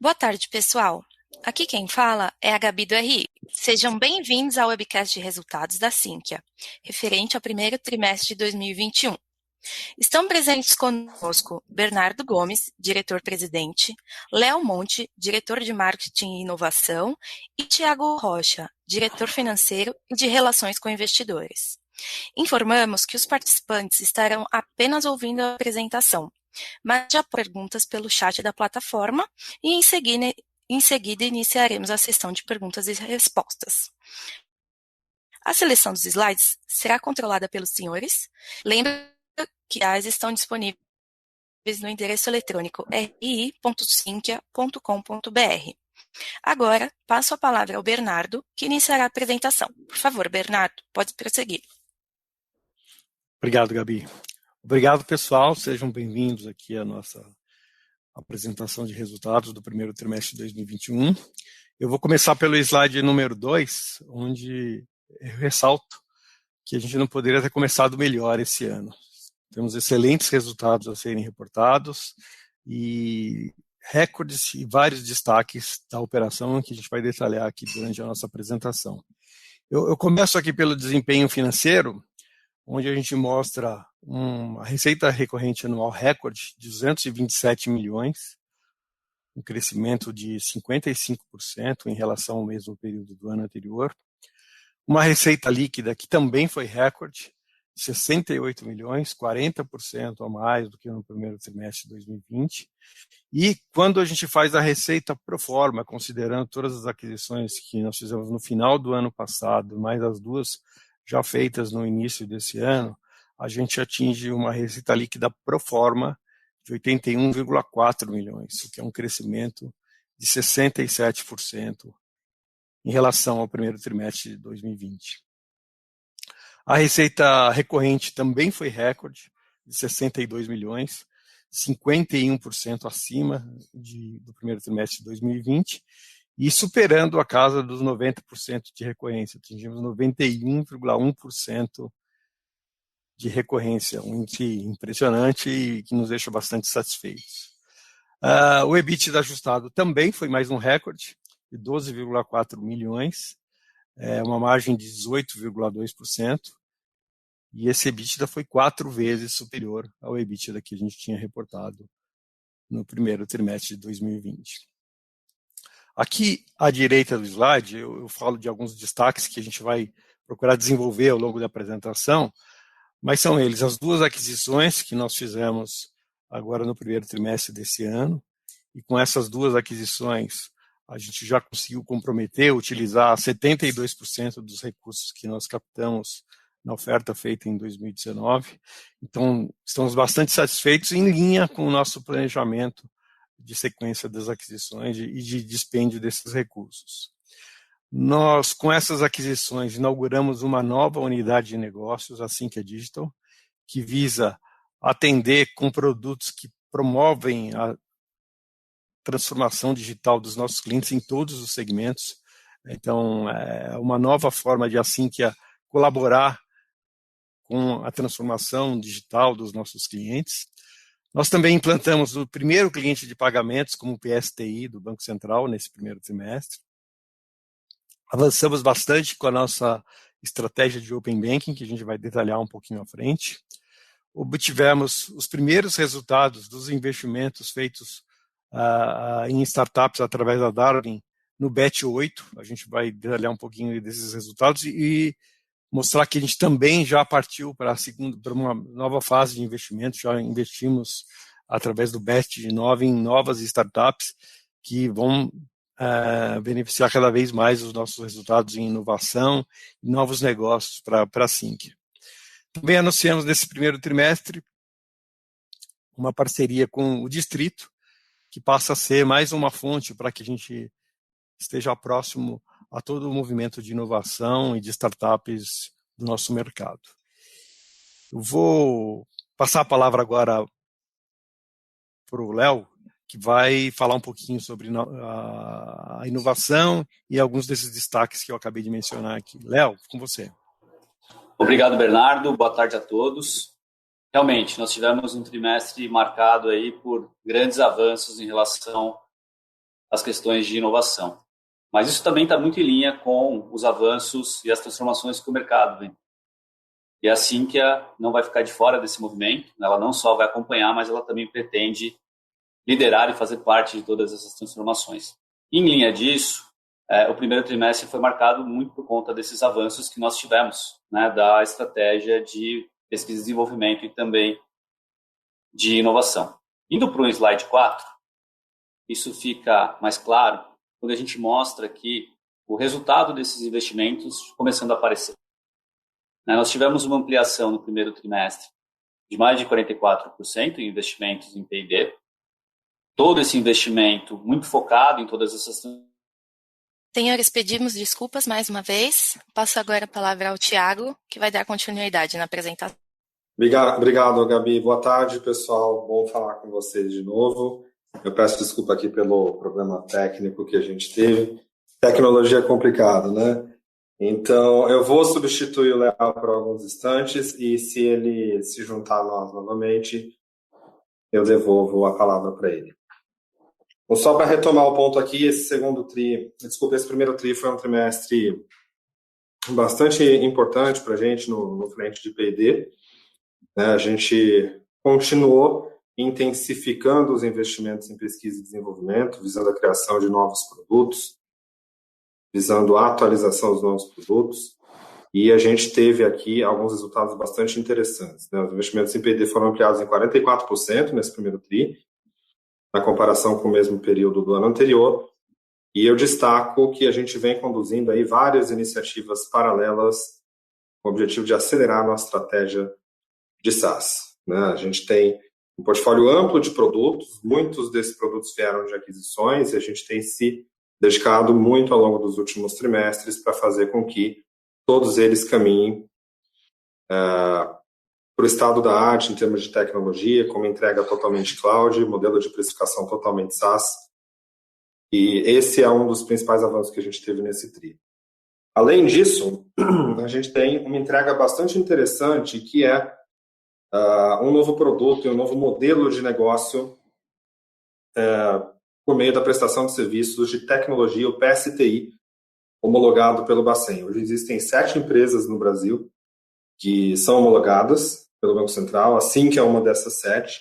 Boa tarde, pessoal. Aqui quem fala é a Gabi do RI. Sejam bem-vindos ao webcast de resultados da Sinqia, referente ao primeiro trimestre de 2021. Estão presentes conosco Bernardo Gomes, diretor-presidente, Léo Monte, diretor de marketing e inovação, e Tiago Rocha, diretor financeiro e de relações com investidores. Informamos que os participantes estarão apenas ouvindo a apresentação, mas já perguntas pelo chat da plataforma e em seguida iniciaremos a sessão de perguntas e respostas. A seleção dos slides será controlada pelos senhores. Lembre que as estão disponíveis no endereço eletrônico ri.sinqia.com.br. Agora, passo a palavra ao Bernardo, que iniciará a apresentação. Por favor, Bernardo, pode prosseguir. Obrigado, Gabi. Obrigado, pessoal. Sejam bem-vindos aqui à nossa apresentação de resultados do primeiro trimestre de 2021. Eu vou começar pelo slide número 2, onde eu ressalto que a gente não poderia ter começado melhor esse ano. Temos excelentes resultados a serem reportados e recordes e vários destaques da operação que a gente vai detalhar aqui durante a nossa apresentação. Eu começo aqui pelo desempenho financeiro, onde a gente mostra uma receita recorrente anual recorde de 227 milhões, um crescimento de 55% em relação ao mesmo período do ano anterior. Uma receita líquida que também foi recorde, 68 milhões, 40% a mais do que no primeiro trimestre de 2020. E quando a gente faz a receita pro forma, considerando todas as aquisições que nós fizemos no final do ano passado, mais as duas já feitas no início desse ano, a gente atinge uma receita líquida pro forma de 81,4 milhões, o que é um crescimento de 67% em relação ao primeiro trimestre de 2020. A receita recorrente também foi recorde, de 62 milhões, 51% acima do primeiro trimestre de 2020, e superando a casa dos 90% de recorrência. Atingimos 91,1% de recorrência, um índice impressionante e que nos deixa bastante satisfeitos. O EBITDA ajustado também foi mais um recorde, de 12,4 milhões, uma margem de 18,2%, e esse EBITDA foi 4 vezes superior ao EBITDA que a gente tinha reportado no primeiro trimestre de 2020. Aqui à direita do slide, eu falo de alguns destaques que a gente vai procurar desenvolver ao longo da apresentação, mas são eles as duas aquisições que nós fizemos agora no primeiro trimestre desse ano, e com essas duas aquisições a gente já conseguiu comprometer, utilizar 72% dos recursos que nós captamos na oferta feita em 2019. Então, estamos bastante satisfeitos em linha com o nosso planejamento de sequência das aquisições e de dispêndio desses recursos. Nós, com essas aquisições, inauguramos uma nova unidade de negócios, a Sinqia Digital, que visa atender com produtos que promovem a transformação digital dos nossos clientes em todos os segmentos. Então, é uma nova forma de a Sinqia colaborar com a transformação digital dos nossos clientes. Nós também implantamos o primeiro cliente de pagamentos como PSTI do Banco Central nesse primeiro trimestre. Avançamos bastante com a nossa estratégia de Open Banking, que a gente vai detalhar um pouquinho à frente. Obtivemos os primeiros resultados dos investimentos feitos em startups através da Darwin no BET 8. A gente vai detalhar um pouquinho desses resultados e mostrar que a gente também já partiu para uma nova fase de investimento, já investimos através do BET 9 em novas startups que vão beneficiar cada vez mais os nossos resultados em inovação e novos negócios para a Sinqia. Também anunciamos nesse primeiro trimestre uma parceria com o Distrito, que passa a ser mais uma fonte para que a gente esteja próximo a todo o movimento de inovação e de startups do nosso mercado. Eu vou passar a palavra agora para o Léo, que vai falar um pouquinho sobre a inovação e alguns desses destaques que eu acabei de mencionar aqui. Léo, com você. Obrigado, Bernardo. Boa tarde a todos. Realmente, nós tivemos um trimestre marcado aí por grandes avanços em relação as questões de inovação. Mas isso também está muito em linha com os avanços e as transformações que o mercado vem. E a Sinqia não vai ficar de fora desse movimento, ela não só vai acompanhar, mas ela também pretende liderar e fazer parte de todas essas transformações. Em linha disso, o primeiro trimestre foi marcado muito por conta desses avanços que nós tivemos, né, da estratégia de pesquisa e desenvolvimento e também de inovação. Indo para o slide 4, isso fica mais claro quando a gente mostra aqui o resultado desses investimentos começando a aparecer. Nós tivemos uma ampliação no primeiro trimestre de mais de 44% em investimentos em P&D. Todo esse investimento muito focado em todas essas... Senhores, pedimos desculpas mais uma vez. Passo agora a palavra ao Thiago, que vai dar continuidade na apresentação. Obrigado, Gabi. Boa tarde, pessoal. Bom falar com vocês de novo. Eu peço desculpa aqui pelo problema técnico que a gente teve. Tecnologia é complicado, né? Então, eu vou substituir o Léo por alguns instantes e se ele se juntar a nós novamente, eu devolvo a palavra para ele. Bom, só para retomar o ponto aqui, esse primeiro TRI foi um trimestre bastante importante para a gente no frente de P&D. A gente continuou intensificando os investimentos em pesquisa e desenvolvimento, visando a criação de novos produtos, visando a atualização dos novos produtos, e a gente teve aqui alguns resultados bastante interessantes. Os investimentos em P&D foram ampliados em 44% nesse primeiro TRI, na comparação com o mesmo período do ano anterior, e eu destaco que a gente vem conduzindo aí várias iniciativas paralelas com o objetivo de acelerar a nossa estratégia de SaaS. A gente tem um portfólio amplo de produtos, muitos desses produtos vieram de aquisições, e a gente tem se dedicado muito ao longo dos últimos trimestres para fazer com que todos eles caminhem para o estado da arte em termos de tecnologia, como entrega totalmente cloud, modelo de precificação totalmente SaaS. E esse é um dos principais avanços que a gente teve nesse TRI. Além disso, a gente tem uma entrega bastante interessante, que é um novo produto e um novo modelo de negócio por meio da prestação de serviços de tecnologia, o PSTI, homologado pelo Bacen. Hoje existem 7 empresas no Brasil que são homologadas pelo Banco Central, assim que é uma dessas 7.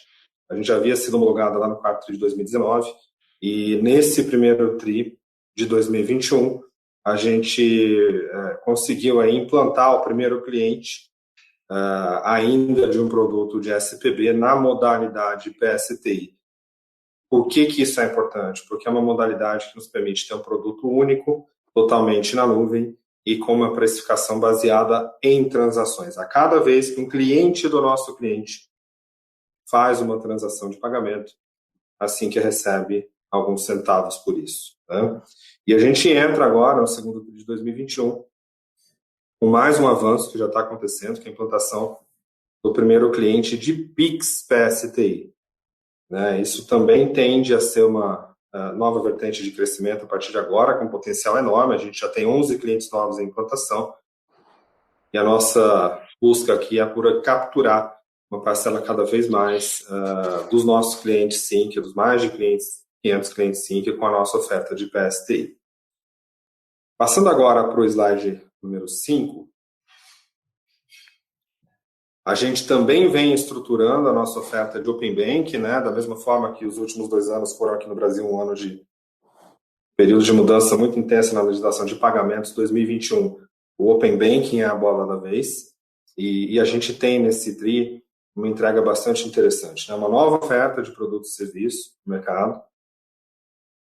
A gente já havia sido homologada lá no quarto TRI de 2019, e nesse primeiro TRI de 2021, a gente conseguiu aí implantar o primeiro cliente ainda de um produto de SPB na modalidade PSTI. Por que isso é importante? Porque é uma modalidade que nos permite ter um produto único, totalmente na nuvem e com uma precificação baseada em transações. A cada vez que um cliente do nosso cliente faz uma transação de pagamento, assim que recebe alguns centavos por isso. E a gente entra agora no segundo TRI de 2021 com mais um avanço que já está acontecendo, que é a implantação do primeiro cliente de Pix PSTI. Isso também tende a ser uma nova vertente de crescimento a partir de agora, com um potencial enorme. A gente já tem 11 clientes novos em implantação, e a nossa busca aqui é por capturar uma parcela cada vez mais dos nossos clientes Sinqia, dos mais de 500 clientes Sinqia, com a nossa oferta de PSTI. Passando agora para o slide número 5, a gente também vem estruturando a nossa oferta de Open Bank, da mesma forma que os últimos 2 anos foram aqui no Brasil um ano de período de mudança muito intensa na legislação de pagamentos. 2021, o Open Banking é a bola da vez, e a gente tem nesse TRI uma entrega bastante interessante, uma nova oferta de produtos e serviços no mercado,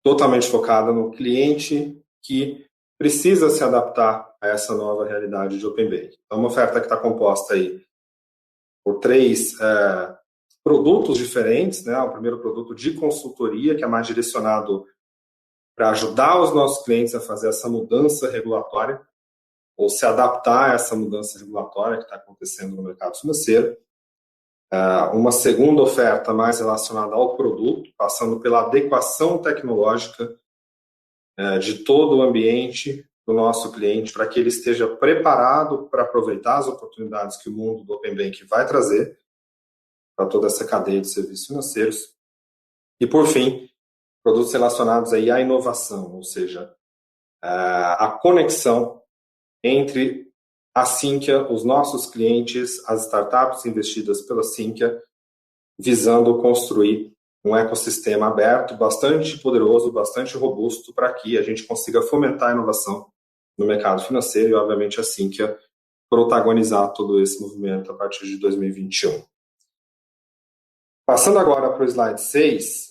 totalmente focada no cliente que precisa se adaptar a essa nova realidade de Open Banking. Então, uma oferta que está composta aí por 3 produtos diferentes. O primeiro produto de consultoria, que é mais direcionado para ajudar os nossos clientes a fazer essa mudança regulatória, ou se adaptar a essa mudança regulatória que está acontecendo no mercado financeiro. Uma segunda oferta mais relacionada ao produto, passando pela adequação tecnológica de todo o ambiente do nosso cliente, para que ele esteja preparado para aproveitar as oportunidades que o mundo do Open Bank vai trazer para toda essa cadeia de serviços financeiros. E, por fim, produtos relacionados aí à inovação, ou seja, a conexão entre a Sinqia, os nossos clientes, as startups investidas pela Sinqia, visando construir um ecossistema aberto, bastante poderoso, bastante robusto, para que a gente consiga fomentar a inovação no mercado financeiro e, obviamente, a Sinqia protagonizar todo esse movimento a partir de 2021. Passando agora para o slide 6,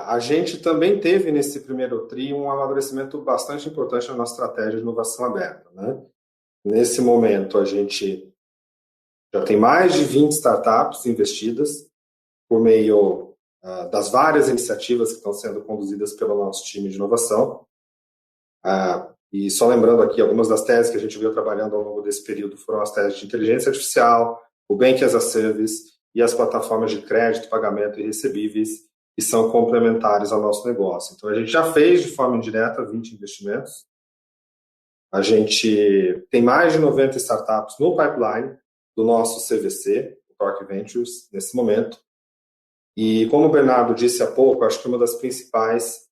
a gente também teve nesse primeiro TRI um amadurecimento bastante importante na nossa estratégia de inovação aberta, né? Nesse momento, a gente já tem mais de 20 startups investidas por meio das várias iniciativas que estão sendo conduzidas pelo nosso time de inovação. E só lembrando aqui, algumas das teses que a gente veio trabalhando ao longo desse período foram as teses de inteligência artificial, o Bank as a Service e as plataformas de crédito, pagamento e recebíveis, que são complementares ao nosso negócio. Então, a gente já fez de forma indireta 20 investimentos. A gente tem mais de 90 startups no pipeline do nosso CVC, o Torque Ventures, nesse momento. E como o Bernardo disse há pouco, acho que uma das principais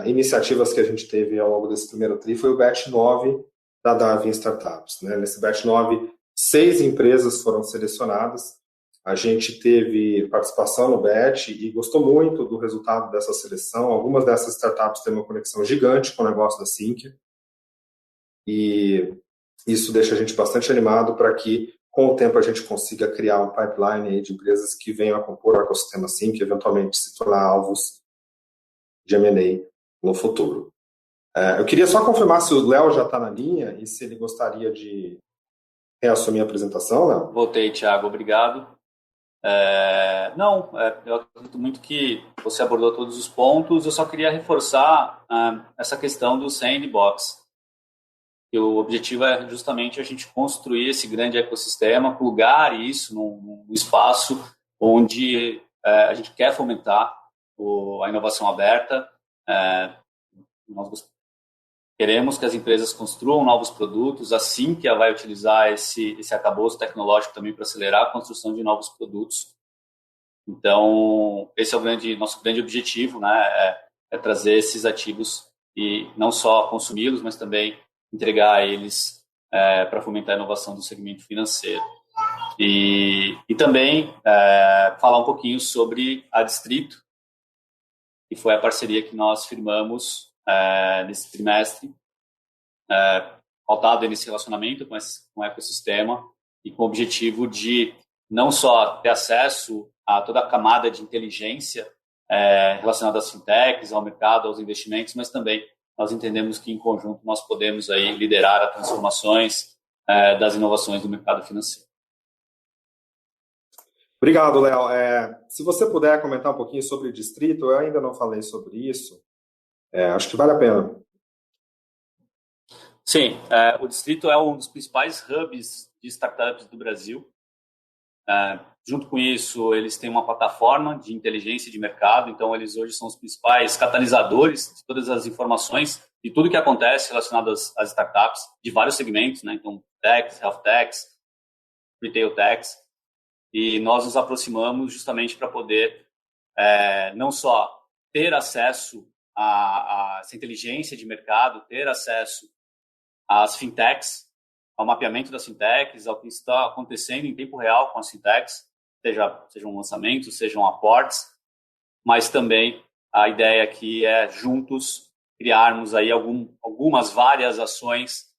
iniciativas que a gente teve ao longo desse primeiro TRI foi o Batch 9 da Darwin Startups, né? Nesse Batch 9, 6 empresas foram selecionadas. A gente teve participação no Batch e gostou muito do resultado dessa seleção. Algumas dessas startups têm uma conexão gigante com o negócio da Sinqia. E isso deixa a gente bastante animado para que, com o tempo, a gente consiga criar um pipeline aí de empresas que venham a compor o ecossistema Sinqia e, eventualmente, se tornar alvos de M&A no futuro. Eu queria só confirmar se o Léo já está na linha e se ele gostaria de reassumir a apresentação, Léo. Voltei, Thiago, obrigado. Eu acredito muito que você abordou todos os pontos. Eu só queria reforçar essa questão do sandbox. E o objetivo é justamente a gente construir esse grande ecossistema, plugar isso num espaço onde a gente quer fomentar a inovação aberta. Nós queremos que as empresas construam novos produtos, assim que ela vai utilizar esse arcabouço tecnológico também para acelerar a construção de novos produtos. Então, esse é o nosso grande objetivo, né? É trazer esses ativos e não só consumi-los, mas também entregar eles para fomentar a inovação do segmento financeiro. E também falar um pouquinho sobre a Distrito, que foi a parceria que nós firmamos nesse trimestre, pautado nesse relacionamento com o ecossistema e com o objetivo de não só ter acesso a toda a camada de inteligência relacionada às fintechs, ao mercado, aos investimentos, mas também nós entendemos que, em conjunto, nós podemos aí liderar as transformações das inovações do mercado financeiro. Obrigado, Léo. Se você puder comentar um pouquinho sobre o Distrito, eu ainda não falei sobre isso. Acho que vale a pena. Sim, o Distrito é um dos principais hubs de startups do Brasil. Junto com isso, eles têm uma plataforma de inteligência de mercado, então eles hoje são os principais catalisadores de todas as informações e tudo que acontece relacionado às startups de vários segmentos, né? Então, techs, health techs, retail techs, e nós nos aproximamos justamente para poder não só ter acesso a essa inteligência de mercado, ter acesso às fintechs, ao mapeamento das fintechs, ao que está acontecendo em tempo real com as fintechs, sejam lançamentos, sejam aportes, mas também a ideia aqui é juntos criarmos aí várias ações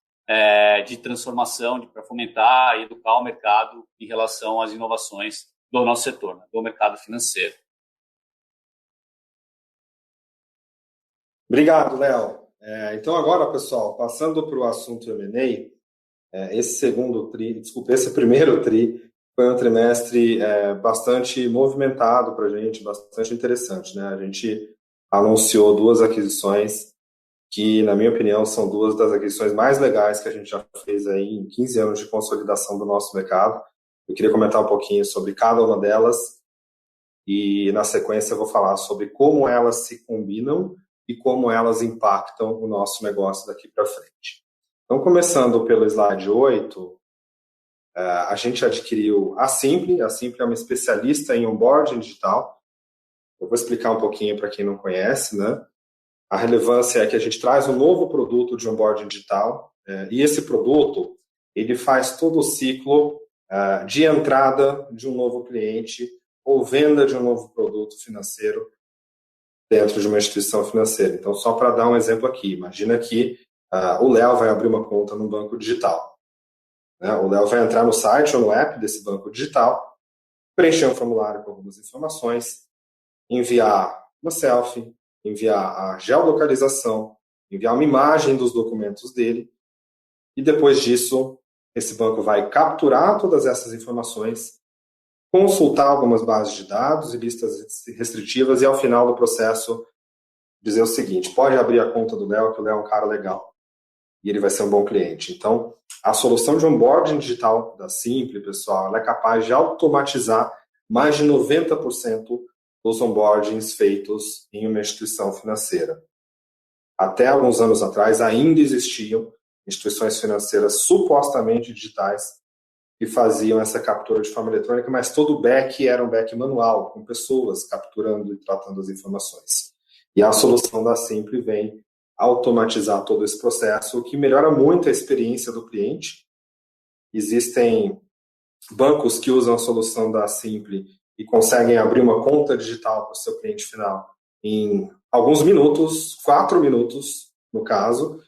de transformação para fomentar e educar o mercado em relação às inovações do nosso setor, né, do mercado financeiro. Obrigado, Léo. Então agora, pessoal, passando para o assunto M&A, esse primeiro TRI foi um trimestre bastante movimentado para a gente, bastante interessante, né? A gente anunciou 2 aquisições que, na minha opinião, são 2 das aquisições mais legais que a gente já fez aí em 15 anos de consolidação do nosso mercado. Eu queria comentar um pouquinho sobre cada uma delas e, na sequência, eu vou falar sobre como elas se combinam e como elas impactam o nosso negócio daqui para frente. Então, começando pelo slide 8, a gente adquiriu a Simpli. A Simpli é uma especialista em onboarding digital. Eu vou explicar um pouquinho para quem não conhece, né? A relevância é que a gente traz um novo produto de onboarding digital, e esse produto ele faz todo o ciclo de entrada de um novo cliente ou venda de um novo produto financeiro dentro de uma instituição financeira. Então, só para dar um exemplo aqui, imagina que o Léo vai abrir uma conta no banco digital. Né? O Léo vai entrar no site ou no app desse banco digital, preencher um formulário com algumas informações, enviar uma selfie, enviar a geolocalização, enviar uma imagem dos documentos dele, e depois disso, esse banco vai capturar todas essas informações, consultar algumas bases de dados e listas restritivas e, ao final do processo, dizer o seguinte: pode abrir a conta do Léo, que o Léo é um cara legal e ele vai ser um bom cliente. Então, a solução de onboarding digital da Simpli, pessoal, ela é capaz de automatizar mais de 90% dos onboardings feitos em uma instituição financeira. Até alguns anos atrás, ainda existiam instituições financeiras supostamente digitais que faziam essa captura de forma eletrônica, mas todo o back era um back manual, com pessoas capturando e tratando as informações. E a solução da Simpli vem automatizar todo esse processo, o que melhora muito a experiência do cliente. Existem bancos que usam a solução da Simpli e conseguem abrir uma conta digital para o seu cliente final em alguns minutos, 4 minutos no caso.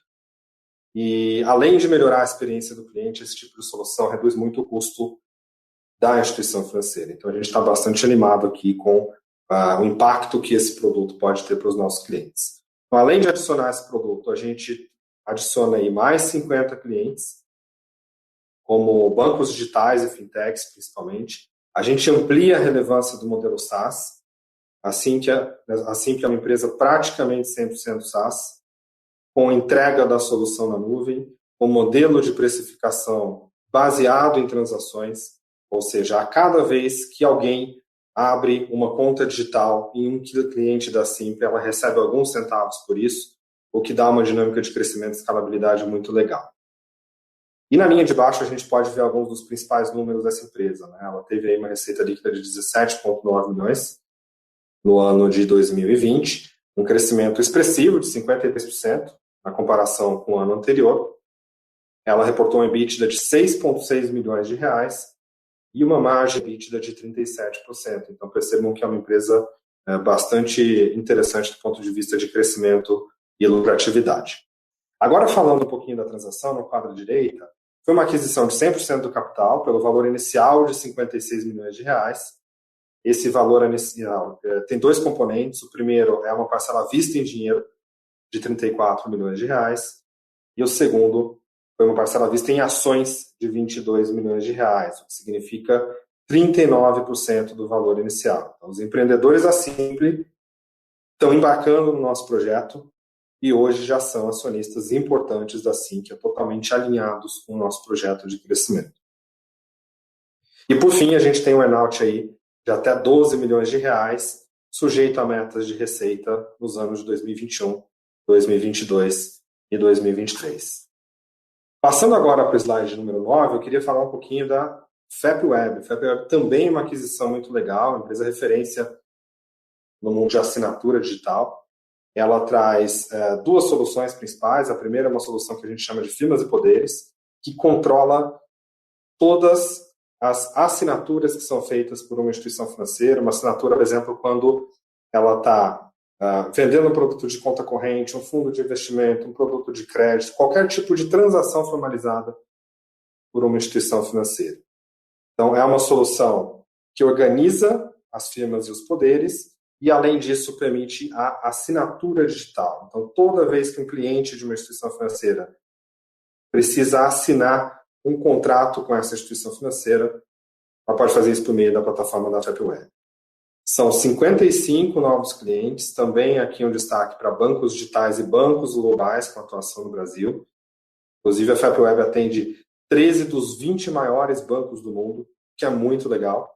E além de melhorar a experiência do cliente, esse tipo de solução reduz muito o custo da instituição financeira. Então a gente está bastante animado aqui com o impacto que esse produto pode ter para os nossos clientes. Então, além de adicionar esse produto, a gente adiciona aí mais 50 clientes, como bancos digitais e fintechs, principalmente. A gente amplia a relevância do modelo SaaS. A Simpli é uma empresa praticamente 100% SaaS, com entrega da solução na nuvem, com modelo de precificação baseado em transações, ou seja, a cada vez que alguém abre uma conta digital em um cliente da Simpli, ela recebe alguns centavos por isso, o que dá uma dinâmica de crescimento e escalabilidade muito legal. E na linha de baixo a gente pode ver alguns dos principais números dessa empresa, né? Ela teve aí uma receita líquida de 17,9 milhões no ano de 2020, um crescimento expressivo de 53% na comparação com o ano anterior. Ela reportou um EBITDA de 6,6 milhões de reais e uma margem EBITDA de 37%. Então percebam que é uma empresa bastante interessante do ponto de vista de crescimento e lucratividade. Agora, falando um pouquinho da transação, no quadro direita, foi uma aquisição de 100% do capital, pelo valor inicial de 56 milhões de reais. Esse valor inicial tem dois componentes. O primeiro é uma parcela à vista em dinheiro de 34 milhões de reais. E o segundo foi uma parcela à vista em ações de 22 milhões de reais, o que significa 39% do valor inicial. Então, os empreendedores da Simpli estão embarcando no nosso projeto e hoje já são acionistas importantes da Sinqia, totalmente alinhados com o nosso projeto de crescimento. E por fim, a gente tem um earn-out aí de até 12 milhões de reais, sujeito a metas de receita nos anos de 2021, 2022 e 2023. Passando agora para o slide número 9, eu queria falar um pouquinho da FapWeb. A FapWeb também é uma aquisição muito legal, uma empresa referência no mundo de assinatura digital. Ela traz duas soluções principais. A primeira é uma solução que a gente chama de firmas e poderes, que controla todas as assinaturas que são feitas por uma instituição financeira. Uma assinatura, por exemplo, quando ela está vendendo um produto de conta corrente, um fundo de investimento, um produto de crédito, qualquer tipo de transação formalizada por uma instituição financeira. Então, é uma solução que organiza as firmas e os poderes e, além disso, permite a assinatura digital. Então, toda vez que um cliente de uma instituição financeira precisa assinar um contrato com essa instituição financeira, ela pode fazer isso por meio da plataforma da FapWeb. São 55 novos clientes, também aqui um destaque para bancos digitais e bancos globais com atuação no Brasil. Inclusive, a FapWeb atende 13 dos 20 maiores bancos do mundo, que é muito legal.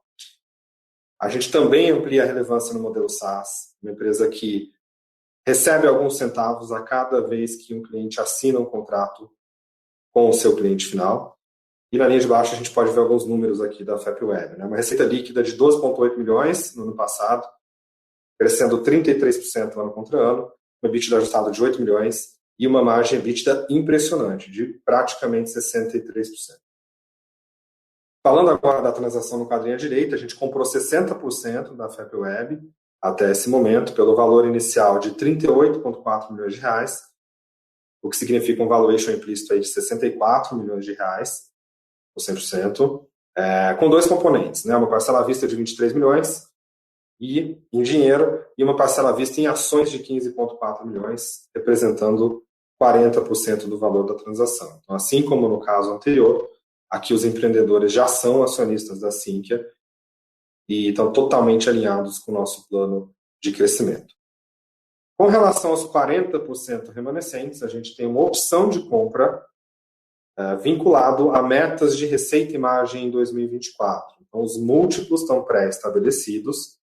A gente também amplia a relevância no modelo SaaS, uma empresa que recebe alguns centavos a cada vez que um cliente assina um contrato com o seu cliente final. E na linha de baixo a gente pode ver alguns números aqui da FAPWeb, né? Uma receita líquida de 12,8 milhões no ano passado, crescendo 33% ano contra ano, um EBITDA ajustado de 8 milhões e uma margem EBITDA impressionante, de praticamente 63%. Falando agora da transação no quadrinho à direita, a gente comprou 60% da FAPWeb até esse momento, pelo valor inicial de 38,4 milhões de reais, o que significa um valuation implícito aí de 64 milhões de reais, por 100%, com dois componentes, né? Uma parcela à vista de 23 milhões e em dinheiro, e uma parcela à vista em ações de 15,4 milhões, representando 40% do valor da transação. Então, assim como no caso anterior, aqui os empreendedores já são acionistas da Sinqia e estão totalmente alinhados com o nosso plano de crescimento. Com relação aos 40% remanescentes, a gente tem uma opção de compra vinculado a metas de receita e margem em 2024. Então, os múltiplos estão pré-estabelecidos,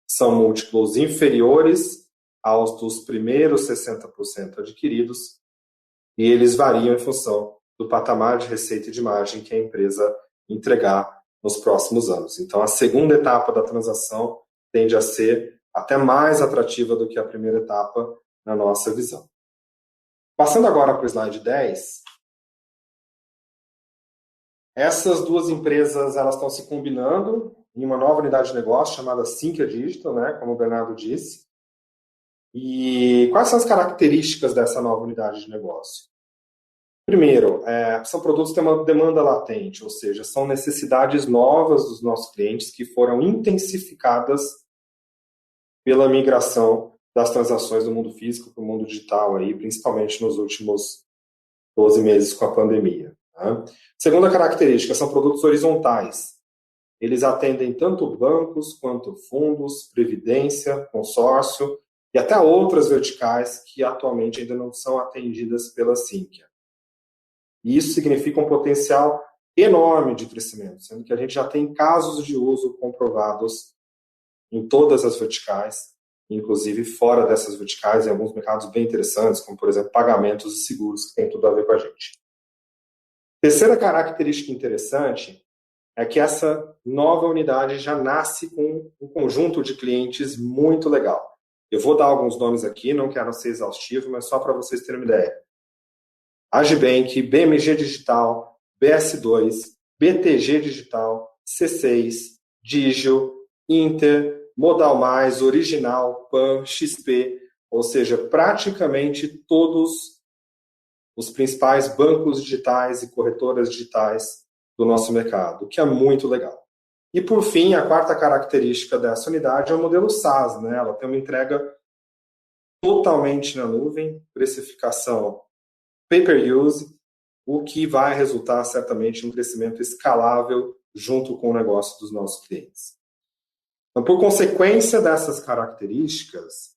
são múltiplos inferiores aos dos primeiros 60% adquiridos, e eles variam em função do patamar de receita e de margem que a empresa entregar nos próximos anos. Então, a segunda etapa da transação tende a ser até mais atrativa do que a primeira etapa na nossa visão. Passando agora para o slide 10, essas duas empresas elas estão se combinando em uma nova unidade de negócio chamada Sinqia Digital, né, como o Bernardo disse. E quais são as características dessa nova unidade de negócio? Primeiro, são produtos que têm uma demanda latente, ou seja, são necessidades novas dos nossos clientes que foram intensificadas pela migração das transações do mundo físico para o mundo digital, aí, principalmente nos últimos 12 meses com a pandemia. Tá? Segunda característica, são produtos horizontais. Eles atendem tanto bancos quanto fundos, previdência, consórcio e até outras verticais que atualmente ainda não são atendidas pela Sinqia. E isso significa um potencial enorme de crescimento, sendo que a gente já tem casos de uso comprovados em todas as verticais, inclusive fora dessas verticais, em alguns mercados bem interessantes, como, por exemplo, pagamentos e seguros, que tem tudo a ver com a gente. Terceira característica interessante é que essa nova unidade já nasce com um conjunto de clientes muito legal. Eu vou dar alguns nomes aqui, não quero ser exaustivo, mas só para vocês terem uma ideia. Agibank, BMG Digital, BS2, BTG Digital, C6, Digio, Inter, Modal Mais, Original, PAN, XP, ou seja, praticamente todos os principais bancos digitais e corretoras digitais do nosso mercado, o que é muito legal. E por fim, a quarta característica dessa unidade é o modelo SaaS, né? Ela tem uma entrega totalmente na nuvem, precificação pay-per-use, o que vai resultar certamente em um crescimento escalável junto com o negócio dos nossos clientes. Então, por consequência dessas características,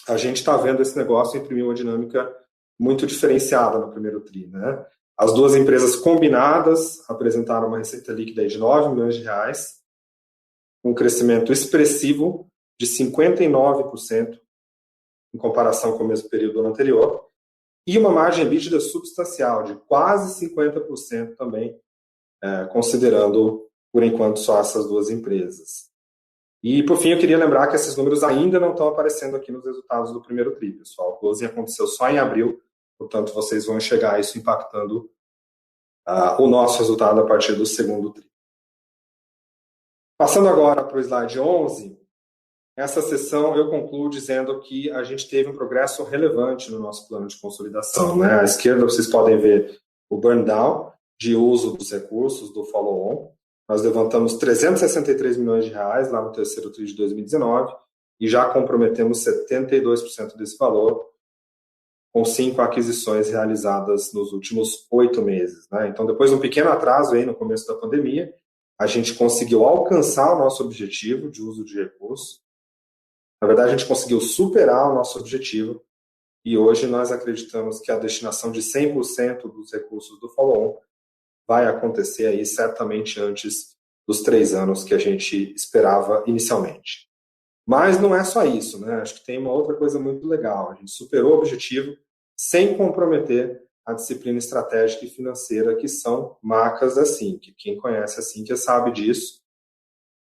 a gente está vendo esse negócio imprimir uma dinâmica muito diferenciada no primeiro TRI, né? As duas empresas combinadas apresentaram uma receita líquida de 9 milhões de reais, um crescimento expressivo de 59% em comparação com o mesmo período do ano anterior, e uma margem EBITDA substancial de quase 50% também, considerando, por enquanto, só essas duas empresas. E, por fim, eu queria lembrar que esses números ainda não estão aparecendo aqui nos resultados do primeiro TRI, pessoal. O closing aconteceu só em abril, portanto, vocês vão enxergar isso impactando o nosso resultado a partir do segundo TRI. Passando agora para o slide 11, essa sessão eu concluo dizendo que a gente teve um progresso relevante no nosso plano de consolidação, né? À esquerda vocês podem ver o burn down de uso dos recursos do follow-on. Nós levantamos 363 milhões de reais lá no terceiro TRI de 2019 e já comprometemos 72% desse valor com 5 aquisições realizadas nos últimos 8 meses, né? Então, depois de um pequeno atraso aí no começo da pandemia, a gente conseguiu alcançar o nosso objetivo de uso de recursos. Na verdade, a gente conseguiu superar o nosso objetivo e hoje nós acreditamos que a destinação de 100% dos recursos do follow-on vai acontecer aí certamente antes dos 3 anos que a gente esperava inicialmente. Mas não é só isso, né? Acho que tem uma outra coisa muito legal. A gente superou o objetivo sem comprometer a disciplina estratégica e financeira, que são marcas da Sinqia. Quem conhece a Sinqia sabe disso.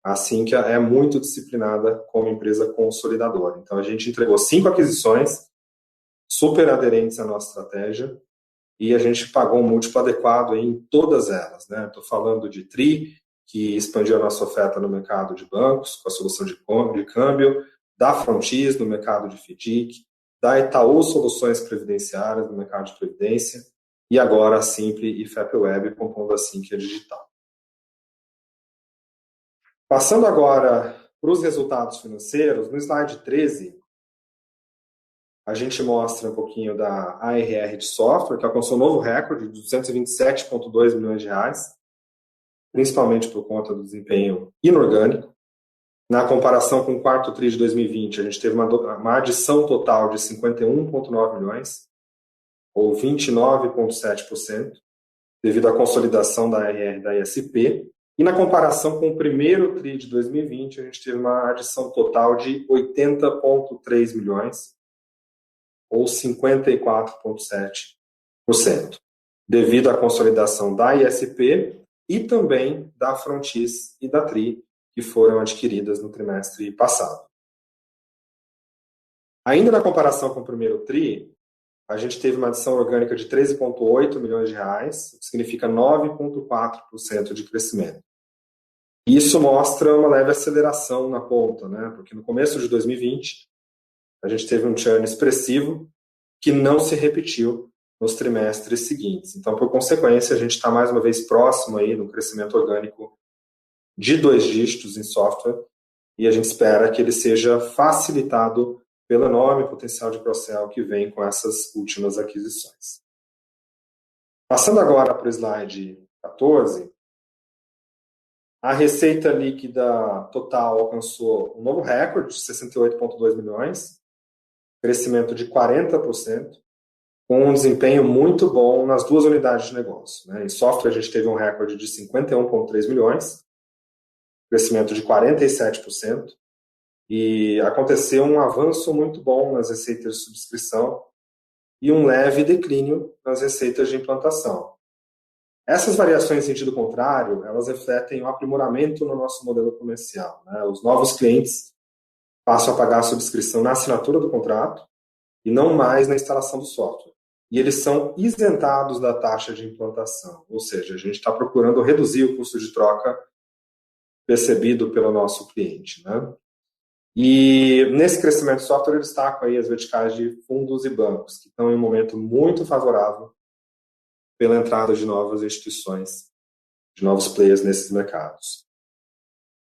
A Sinqia é muito disciplinada como empresa consolidadora. Então, a gente entregou 5 aquisições super aderentes à nossa estratégia e a gente pagou um múltiplo adequado em todas elas. Estou falando de Tri, que expandiu a nossa oferta no mercado de bancos, com a solução de câmbio, da Frontis, no mercado de FDIC, da Itaú Soluções Previdenciárias, no mercado de previdência, e agora a Simpli e FEPWeb, compondo a Sinqia Digital. Passando agora para os resultados financeiros, no slide 13, a gente mostra um pouquinho da ARR de software, que alcançou um novo recorde de 227,2 milhões de reais, principalmente por conta do desempenho inorgânico. Na comparação com o quarto TRI de 2020, a gente teve uma adição total de 51,9 milhões, ou 29,7%, devido à consolidação da ARR da ISP. E na comparação com o primeiro TRI de 2020, a gente teve uma adição total de 80,3 milhões, ou 54,7%, devido à consolidação da ISP e também da Frontis e da Tri, que foram adquiridas no trimestre passado. Ainda na comparação com o primeiro TRI, a gente teve uma adição orgânica de 13,8 milhões de reais, o que significa 9,4% de crescimento. Isso mostra uma leve aceleração na ponta, porque no começo de 2020, a gente teve um churn expressivo que não se repetiu nos trimestres seguintes. Então, por consequência, a gente está mais uma vez próximo aí no crescimento orgânico de 2 dígitos em software e a gente espera que ele seja facilitado pelo enorme potencial de cross-sell que vem com essas últimas aquisições. Passando agora para o slide 14, a receita líquida total alcançou um novo recorde de 68,2 milhões, crescimento de 40%, com um desempenho muito bom nas 2 unidades de negócio. Em software, a gente teve um recorde de 51,3 milhões, crescimento de 47%, e aconteceu um avanço muito bom nas receitas de subscrição e um leve declínio nas receitas de implantação. Essas variações em sentido contrário, elas refletem um aprimoramento no nosso modelo comercial. Os novos clientes passam a pagar a subscrição na assinatura do contrato e não mais na instalação do software. E eles são isentados da taxa de implantação, ou seja, a gente está procurando reduzir o custo de troca percebido pelo nosso cliente. E nesse crescimento de software eu destaco aí as verticais de fundos e bancos, que estão em um momento muito favorável pela entrada de novas instituições, de novos players nesses mercados.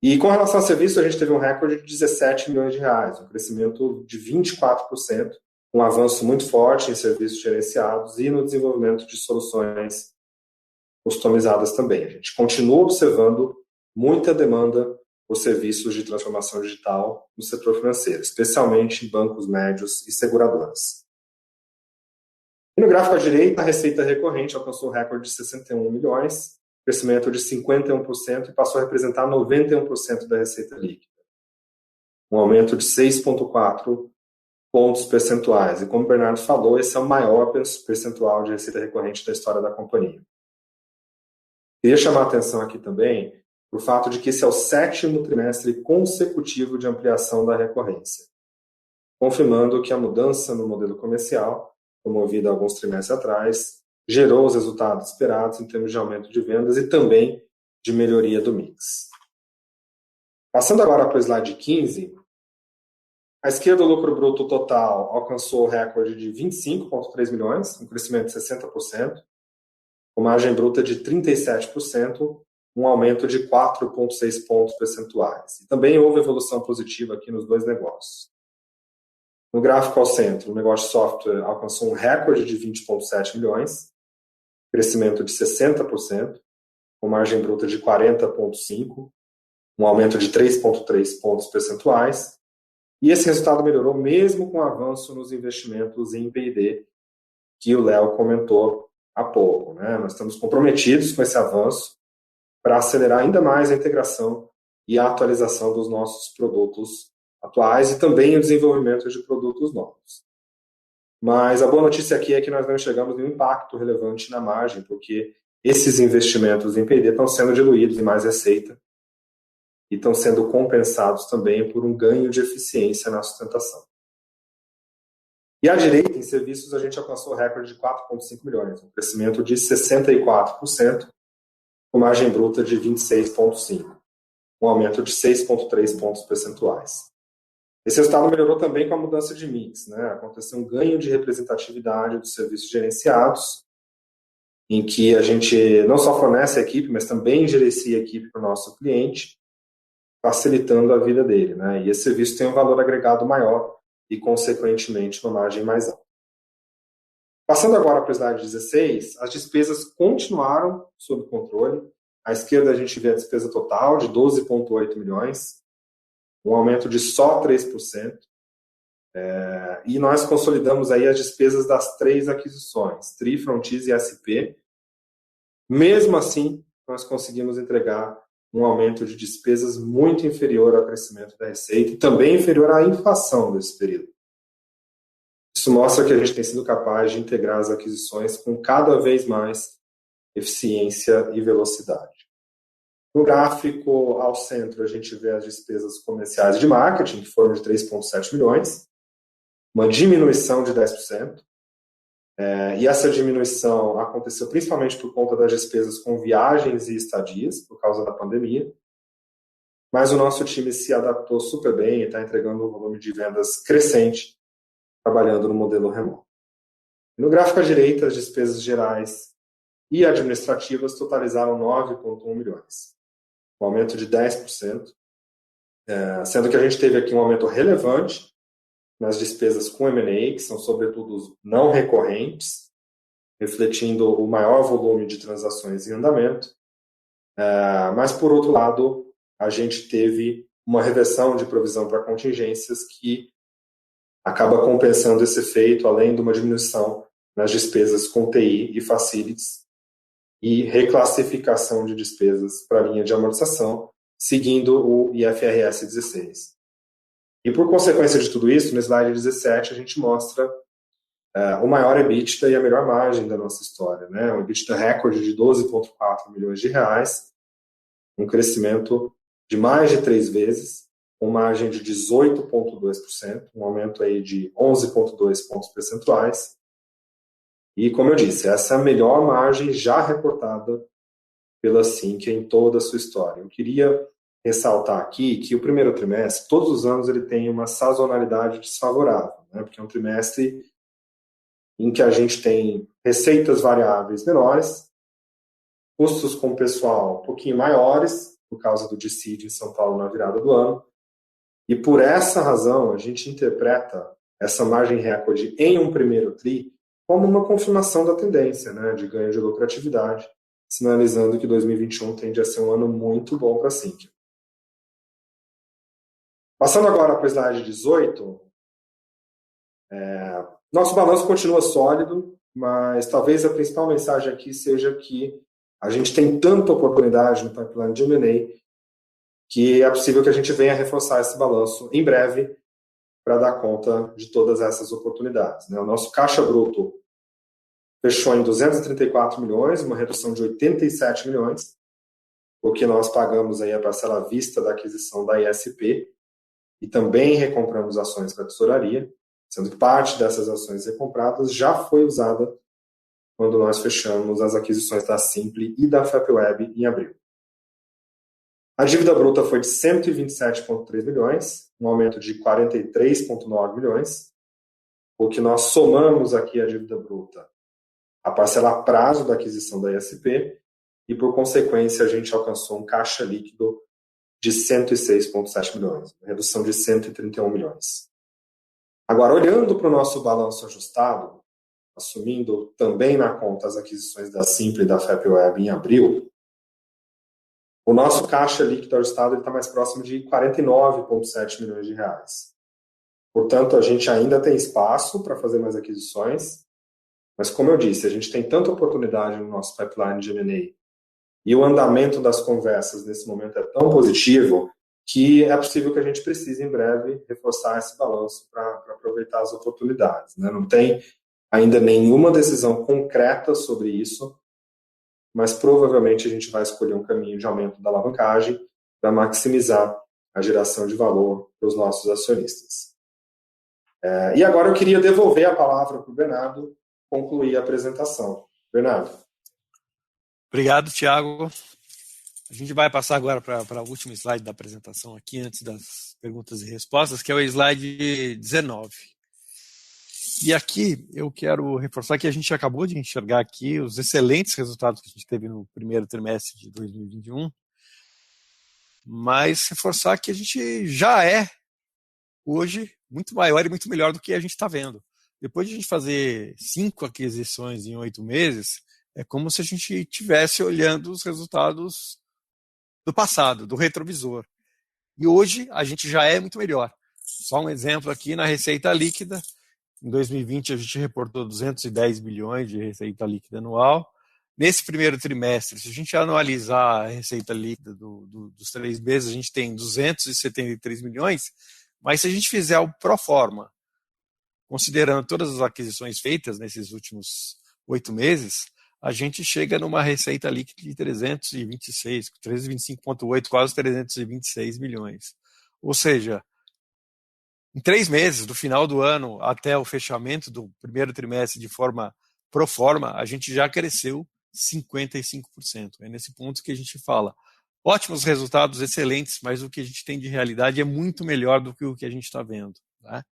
E com relação a serviço, a gente teve um recorde de 17 milhões de reais, um crescimento de 24%, um avanço muito forte em serviços gerenciados e no desenvolvimento de soluções customizadas também. A gente continua observando muita demanda por serviços de transformação digital no setor financeiro, especialmente em bancos médios e seguradoras. E no gráfico à direita, a receita recorrente alcançou o recorde de 61 milhões, crescimento de 51% e passou a representar 91% da receita líquida. Um aumento de 6,4 pontos percentuais. E como o Bernardo falou, esse é o maior percentual de receita recorrente da história da companhia. Queria chamar a atenção aqui também para o fato de que esse é o 7º trimestre consecutivo de ampliação da recorrência, confirmando que a mudança no modelo comercial, promovida alguns trimestres atrás, gerou os resultados esperados em termos de aumento de vendas e também de melhoria do mix. Passando agora para o slide 15, à esquerda o lucro bruto total alcançou o recorde de 25,3 milhões, um crescimento de 60%, com margem bruta de 37%, um aumento de 4,6 pontos percentuais. E também houve evolução positiva aqui nos 2 negócios. No gráfico ao centro, o negócio de software alcançou um recorde de 20,7 milhões, crescimento de 60%, com margem bruta de 40,5%, um aumento de 3,3 pontos percentuais. E esse resultado melhorou mesmo com o avanço nos investimentos em P&D, que o Léo comentou há pouco. Nós estamos comprometidos com esse avanço para acelerar ainda mais a integração e a atualização dos nossos produtos atuais e também o desenvolvimento de produtos novos. Mas a boa notícia aqui é que nós não enxergamos nenhum impacto relevante na margem, porque esses investimentos em P&D estão sendo diluídos em mais receita e estão sendo compensados também por um ganho de eficiência na sustentação. E à direita, em serviços, a gente alcançou o recorde de 4,5 milhões, um crescimento de 64%, com margem bruta de 26,5%, um aumento de 6,3 pontos percentuais. Esse resultado melhorou também com a mudança de mix, né? Aconteceu um ganho de representatividade dos serviços gerenciados, em que a gente não só fornece a equipe, mas também gerencia a equipe para o nosso cliente, facilitando a vida dele, né? E esse serviço tem um valor agregado maior e, consequentemente, uma margem mais alta. Passando agora para o slide 16, as despesas continuaram sob controle. À esquerda a gente vê a despesa total de 12,8 milhões, um aumento de só 3%. E nós consolidamos aí as despesas das 3 aquisições, Tri, Frontis e SP. Mesmo assim, nós conseguimos entregar um aumento de despesas muito inferior ao crescimento da receita e também inferior à inflação desse período. Isso mostra que a gente tem sido capaz de integrar as aquisições com cada vez mais eficiência e velocidade. No gráfico ao centro, a gente vê as despesas comerciais de marketing, que foram de 3,7 milhões, uma diminuição de 10%. E essa diminuição aconteceu principalmente por conta das despesas com viagens e estadias, por causa da pandemia. Mas o nosso time se adaptou super bem e está entregando um volume de vendas crescente, trabalhando no modelo remoto. No gráfico à direita, as despesas gerais e administrativas totalizaram 9,1 milhões, um aumento de 10%, sendo que a gente teve aqui um aumento relevante nas despesas com M&A, que são sobretudo não recorrentes, refletindo o maior volume de transações em andamento. Mas, por outro lado, a gente teve uma reversão de provisão para contingências que acaba compensando esse efeito, além de uma diminuição nas despesas com TI e facilities e reclassificação de despesas para a linha de amortização, seguindo o IFRS 16. E por consequência de tudo isso, no slide 17, a gente mostra o maior EBITDA e a melhor margem da nossa história, né? Um EBITDA recorde de 12,4 milhões de reais, um crescimento de mais de 3 vezes, com margem de 18,2%, um aumento aí de 11,2 pontos percentuais. E, como eu disse, essa é a melhor margem já reportada pela Sinqia em toda a sua história. Eu queria ressaltar aqui que o primeiro trimestre, todos os anos, ele tem uma sazonalidade desfavorável, né? Porque é um trimestre em que a gente tem receitas variáveis menores, custos com pessoal um pouquinho maiores, por causa do dissídio em São Paulo na virada do ano, e por essa razão a gente interpreta essa margem recorde em um primeiro TRI como uma confirmação da tendência, né, de ganho de lucratividade, sinalizando que 2021 tende a ser um ano muito bom para a Sinqia. Passando agora para o slide 18, nosso balanço continua sólido, mas talvez a principal mensagem aqui seja que a gente tem tanta oportunidade no pipeline de M&A que é possível que a gente venha reforçar esse balanço em breve para dar conta de todas essas oportunidades, né? O nosso caixa bruto fechou em 234 milhões, uma redução de 87 milhões, porque nós pagamos aí a parcela à vista da aquisição da ISP e também recompramos ações para a tesouraria, sendo que parte dessas ações recompradas já foi usada quando nós fechamos as aquisições da Simple e da FapWeb em abril. A dívida bruta foi de 127,3 milhões, um aumento de 43,9 milhões, o que nós somamos aqui a dívida bruta, a parcela a prazo da aquisição da ISP, e por consequência a gente alcançou um caixa líquido de 106,7 milhões, uma redução de 131 milhões. Agora, olhando para o nosso balanço ajustado, assumindo também na conta as aquisições da Simple e da FapWeb em abril, o nosso caixa líquido ajustado está mais próximo de 49,7 milhões de reais. Portanto, a gente ainda tem espaço para fazer mais aquisições, mas como eu disse, a gente tem tanta oportunidade no nosso pipeline de M&A e o andamento das conversas nesse momento é tão positivo que é possível que a gente precise, em breve, reforçar esse balanço para aproveitar as oportunidades, né? Não tem ainda nenhuma decisão concreta sobre isso, mas provavelmente a gente vai escolher um caminho de aumento da alavancagem para maximizar a geração de valor para os nossos acionistas. E agora eu queria devolver a palavra para o Bernardo concluir a apresentação. Bernardo. Obrigado, Thiago. A gente vai passar agora para o último slide da apresentação aqui, antes das perguntas e respostas, que é o slide 19. E aqui eu quero reforçar que a gente acabou de enxergar aqui os excelentes resultados que a gente teve no primeiro trimestre de 2021, mas reforçar que a gente já é, hoje, muito maior e muito melhor do que a gente está vendo. Depois de a gente fazer 5 aquisições em 8 meses, é como se a gente estivesse olhando os resultados do passado, do retrovisor. E hoje a gente já é muito melhor. Só um exemplo aqui na receita líquida. Em 2020 a gente reportou 210 bilhões de receita líquida anual. Nesse primeiro trimestre, se a gente analisar a receita líquida dos 3 meses, a gente tem 273 milhões, mas se a gente fizer o pro forma, considerando todas as aquisições feitas nesses últimos 8 meses, a gente chega numa receita líquida de 325,8, quase 326 milhões. Ou seja, em 3 meses, do final do ano até o fechamento do primeiro trimestre de forma pro forma, a gente já cresceu 55%. É nesse ponto que a gente fala. Ótimos resultados, excelentes, mas o que a gente tem de realidade é muito melhor do que o que a gente está vendo. Tá?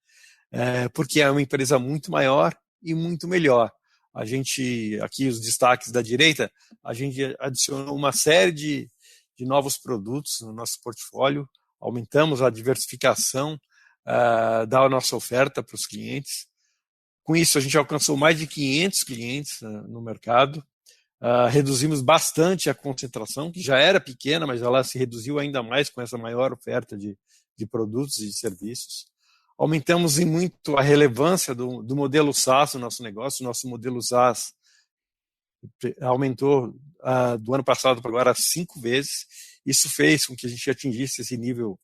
Porque é uma empresa muito maior e muito melhor. A gente, aqui os destaques da direita, a gente adicionou uma série de novos produtos no nosso portfólio, aumentamos a diversificação da nossa oferta para os clientes. Com isso, a gente alcançou mais de 500 clientes no mercado, reduzimos bastante a concentração, que já era pequena, mas ela se reduziu ainda mais com essa maior oferta de produtos e de serviços. Aumentamos em muito a relevância do modelo SaaS no nosso negócio. O nosso modelo SaaS aumentou do ano passado para agora 5 vezes. Isso fez com que a gente atingisse esse nível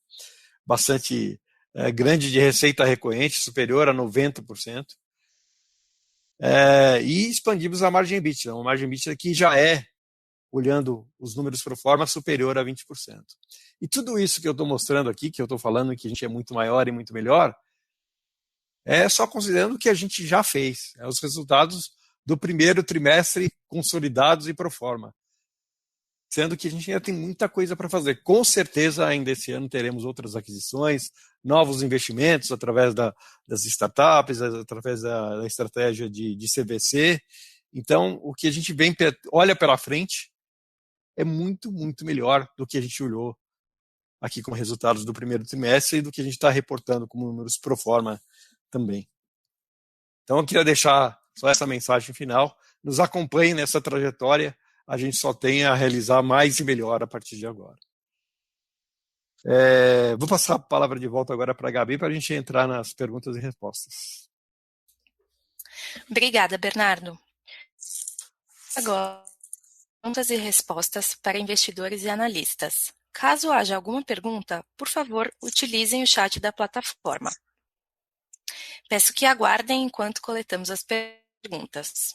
bastante grande de receita recorrente, superior a 90%. E expandimos a margem EBITDA, uma margem EBITDA que já é, olhando os números pro forma, superior a 20%. E tudo isso que eu estou mostrando aqui, que eu estou falando que a gente é muito maior e muito melhor, é só considerando o que a gente já fez, os resultados do primeiro trimestre consolidados e pro forma. Sendo que a gente ainda tem muita coisa para fazer. Com certeza, ainda esse ano teremos outras aquisições, novos investimentos através das startups, através da estratégia de CVC. Então, o que a gente olha pela frente é muito, muito melhor do que a gente olhou aqui com resultados do primeiro trimestre e do que a gente está reportando como números pro forma também. Então, eu queria deixar só essa mensagem final. Nos acompanhe nessa trajetória. A gente só tem a realizar mais e melhor a partir de agora. Vou passar a palavra de volta agora para a Gabi para a gente entrar nas perguntas e respostas. Obrigada, Bernardo. Agora, perguntas e respostas para investidores e analistas. Caso haja alguma pergunta, por favor, utilizem o chat da plataforma. Peço que aguardem enquanto coletamos as perguntas.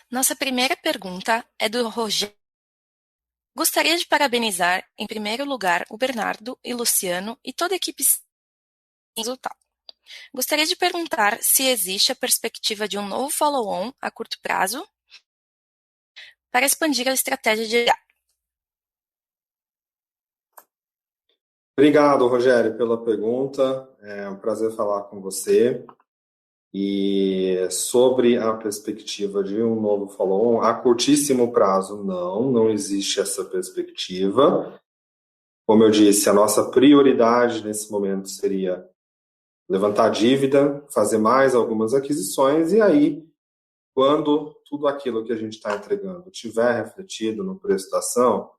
Nossa primeira pergunta é do Rogério. Gostaria de parabenizar, em primeiro lugar, o Bernardo e Luciano e toda a equipe resultado. Gostaria de perguntar se existe a perspectiva de um novo follow-on a curto prazo para expandir a estratégia de IA. Obrigado, Rogério, pela pergunta. É um prazer falar com você. E sobre a perspectiva de um novo follow-on, a curtíssimo prazo, não existe essa perspectiva. Como eu disse, a nossa prioridade nesse momento seria levantar dívida, fazer mais algumas aquisições, e aí, quando tudo aquilo que a gente está entregando tiver refletido no preço da ação,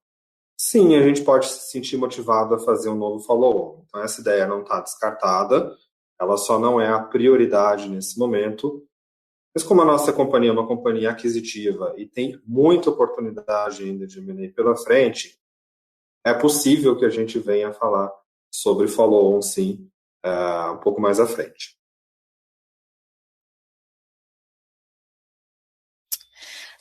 sim, a gente pode se sentir motivado a fazer um novo follow-on. Então, essa ideia não está descartada, ela só não é a prioridade nesse momento. Mas como a nossa companhia é uma companhia aquisitiva e tem muita oportunidade ainda de M&A pela frente, é possível que a gente venha a falar sobre follow-on, sim, um pouco mais à frente.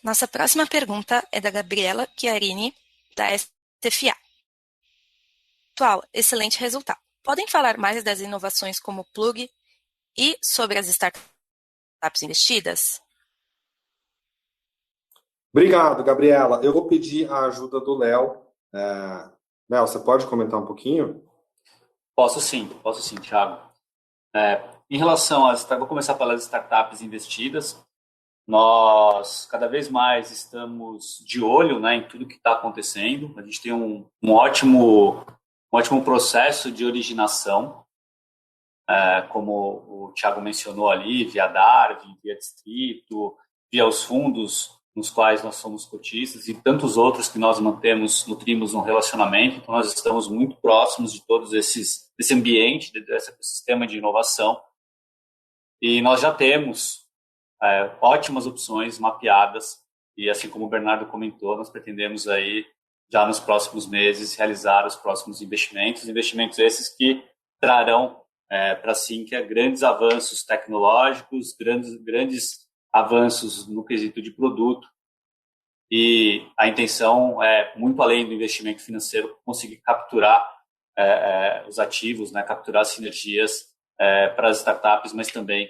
Nossa próxima pergunta é da Gabriela Chiarini, da SFA. Pessoal, excelente resultado. Podem falar mais das inovações como Plug e sobre as startups investidas? Obrigado, Gabriela. Eu vou pedir a ajuda do Léo. Léo, você pode comentar um pouquinho? Posso sim, Thiago. Em relação vou começar pelas startups investidas. Nós cada vez mais estamos de olho, né, em tudo que está acontecendo. A gente tem um ótimo processo de originação, como o Thiago mencionou ali, via Darwin, via Distrito, via os fundos nos quais nós somos cotistas e tantos outros que nós nutrimos um relacionamento. Então, nós estamos muito próximos de todos desse ambiente, desse ecossistema de inovação. E nós já temos ótimas opções mapeadas e, assim como o Bernardo comentou, nós pretendemos aí, já nos próximos meses, realizar os próximos investimentos esses que trarão para a Sinqia grandes avanços tecnológicos, grandes avanços no quesito de produto, e a intenção é, muito além do investimento financeiro, conseguir capturar os ativos, né, capturar sinergias para as startups, mas também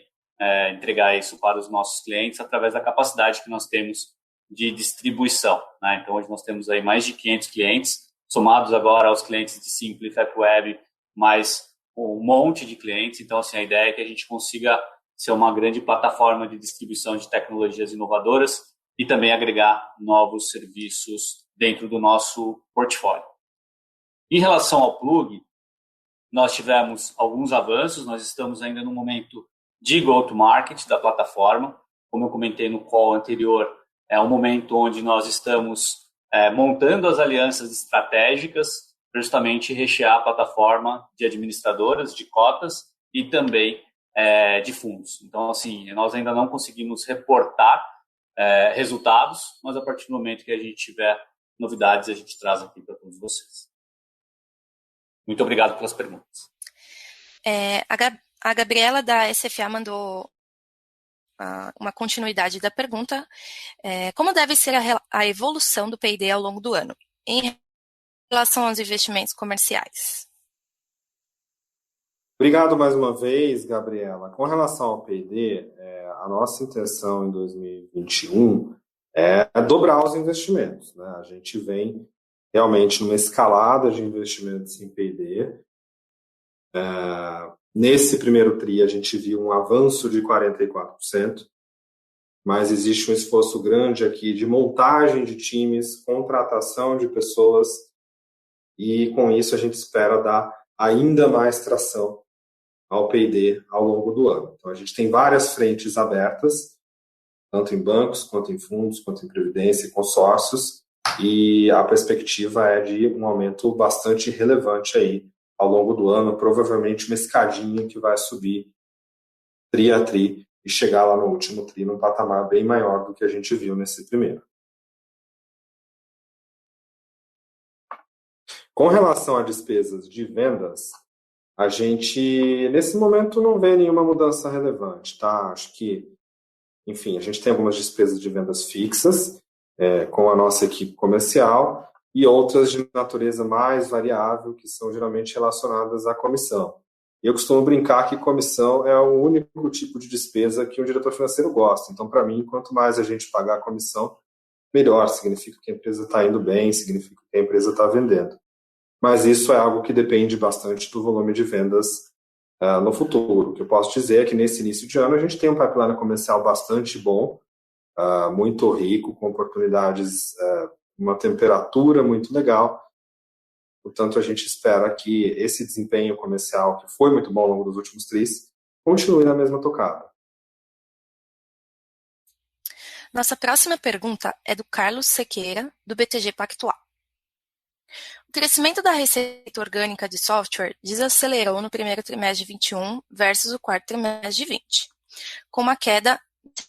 entregar isso para os nossos clientes através da capacidade que nós temos de distribuição, né? Então, hoje nós temos aí mais de 500 clientes, somados agora aos clientes de Simplify Web, mais um monte de clientes. Então, assim, a ideia é que a gente consiga ser uma grande plataforma de distribuição de tecnologias inovadoras e também agregar novos serviços dentro do nosso portfólio. Em relação ao Plug, nós tivemos alguns avanços, nós estamos ainda no momento de go-to-market da plataforma. Como eu comentei no call anterior, é um momento onde nós estamos montando as alianças estratégicas para justamente rechear a plataforma de administradoras, de cotas e também de fundos. Então, assim, nós ainda não conseguimos reportar resultados, mas a partir do momento que a gente tiver novidades, a gente traz aqui para todos vocês. Muito obrigado pelas perguntas. A Gabriela da SFA mandou uma continuidade da pergunta. Como deve ser a evolução do P&D ao longo do ano, em relação aos investimentos comerciais? Obrigado mais uma vez, Gabriela. Com relação ao P&D, a nossa intenção em 2021 é dobrar os investimentos, né? A gente vem realmente numa escalada de investimentos em P&D. Nesse primeiro TRI, a gente viu um avanço de 44%, mas existe um esforço grande aqui de montagem de times, contratação de pessoas, e com isso a gente espera dar ainda mais tração ao P&D ao longo do ano. Então, a gente tem várias frentes abertas, tanto em bancos, quanto em fundos, quanto em previdência e consórcios, e a perspectiva é de um aumento bastante relevante aí ao longo do ano, provavelmente uma escadinha que vai subir TRI a TRI e chegar lá no último TRI num patamar bem maior do que a gente viu nesse primeiro. Com relação a despesas de vendas, a gente, nesse momento, não vê nenhuma mudança relevante, tá? Acho que, enfim, a gente tem algumas despesas de vendas fixas com a nossa equipe comercial e outras de natureza mais variável, que são geralmente relacionadas à comissão. E eu costumo brincar que comissão é o único tipo de despesa que um diretor financeiro gosta. Então, para mim, quanto mais a gente pagar a comissão, melhor. Significa que a empresa está indo bem, significa que a empresa está vendendo. Mas isso é algo que depende bastante do volume de vendas no futuro. O que eu posso dizer é que nesse início de ano a gente tem um pipeline comercial bastante bom, muito rico, com oportunidades, uma temperatura muito legal. Portanto, a gente espera que esse desempenho comercial, que foi muito bom ao longo dos últimos tris, continue na mesma tocada. Nossa próxima pergunta é do Carlos Sequeira, do BTG Pactual. O crescimento da receita orgânica de software desacelerou no primeiro trimestre de 21 versus o quarto trimestre de 20, com uma queda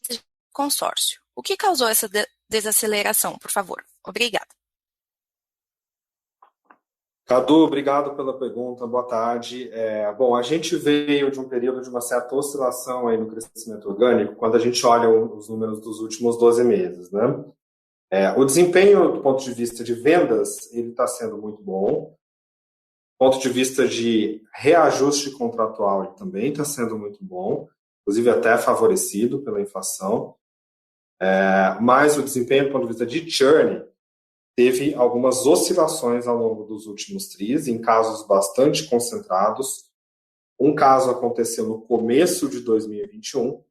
de consórcio. O que causou essa desaceleração, por favor? Obrigada. Cadu, obrigado pela pergunta, boa tarde. Bom, a gente veio de um período de uma certa oscilação aí no crescimento orgânico, quando a gente olha os números dos últimos 12 meses, né? O desempenho do ponto de vista de vendas, ele está sendo muito bom. Do ponto de vista de reajuste contratual, ele também está sendo muito bom, inclusive até favorecido pela inflação. Mas o desempenho do ponto de vista de churn teve algumas oscilações ao longo dos últimos tris, em casos bastante concentrados. Um caso aconteceu no começo de 2021,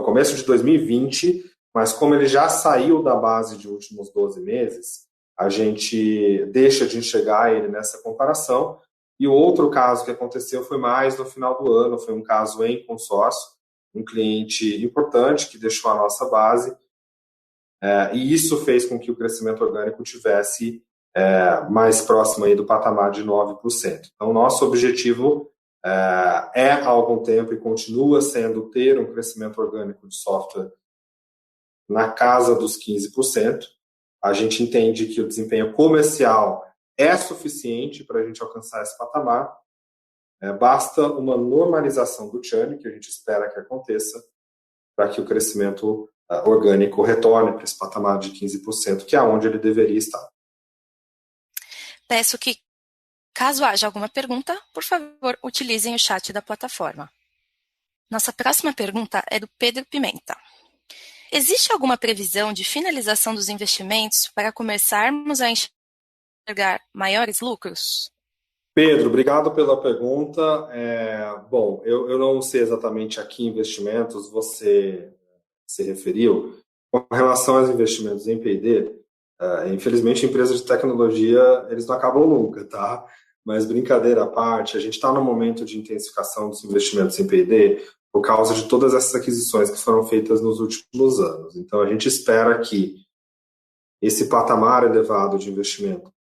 começo de 2020, mas como ele já saiu da base de últimos 12 meses, a gente deixa de enxergar ele nessa comparação. E o outro caso que aconteceu foi mais no final do ano, foi um caso em consórcio, um cliente importante que deixou a nossa base, e isso fez com que o crescimento orgânico tivesse mais próximo aí do patamar de 9%. Então, nosso objetivo há algum tempo e continua sendo ter um crescimento orgânico de software na casa dos 15%. A gente entende que o desempenho comercial é suficiente para a gente alcançar esse patamar. Basta uma normalização do churn, que a gente espera que aconteça, para que o crescimento orgânico retorne para esse patamar de 15%, que é onde ele deveria estar. Peço que, caso haja alguma pergunta, por favor, utilizem o chat da plataforma. Nossa próxima pergunta é do Pedro Pimenta. Existe alguma previsão de finalização dos investimentos para começarmos a enxergar maiores lucros? Pedro, obrigado pela pergunta. Bom, eu não sei exatamente a que investimentos você se referiu. Com relação aos investimentos em P&D, infelizmente, empresas de tecnologia, eles não acabam nunca, tá? Mas brincadeira à parte, a gente está no momento de intensificação dos investimentos em P&D por causa de todas essas aquisições que foram feitas nos últimos anos. Então, a gente espera que esse patamar elevado de investimento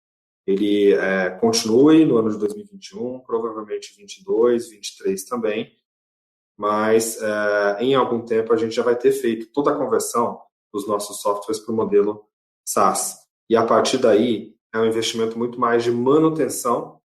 ele continue no ano de 2021, provavelmente 22, 23 também, mas em algum tempo a gente já vai ter feito toda a conversão dos nossos softwares para o modelo SaaS. E a partir daí é um investimento muito mais de manutenção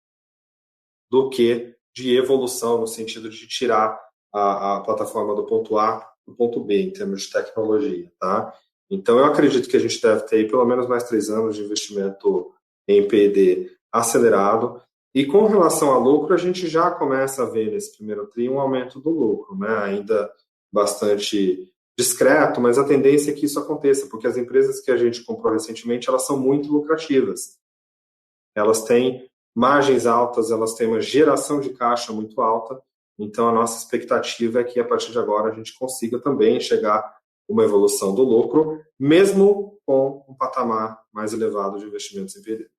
do que de evolução, no sentido de tirar a plataforma do ponto A do ponto B, em termos de tecnologia. Tá? Então eu acredito que a gente deve ter pelo menos mais 3 anos de investimento em P&D acelerado. E com relação a lucro, a gente já começa a ver nesse primeiro TRI um aumento do lucro, né? Ainda bastante discreto, mas a tendência é que isso aconteça, porque as empresas que a gente comprou recentemente, elas são muito lucrativas. Elas têm margens altas, elas têm uma geração de caixa muito alta, então a nossa expectativa é que a partir de agora a gente consiga também chegar uma evolução do lucro, mesmo com um patamar mais elevado de investimentos em P&D.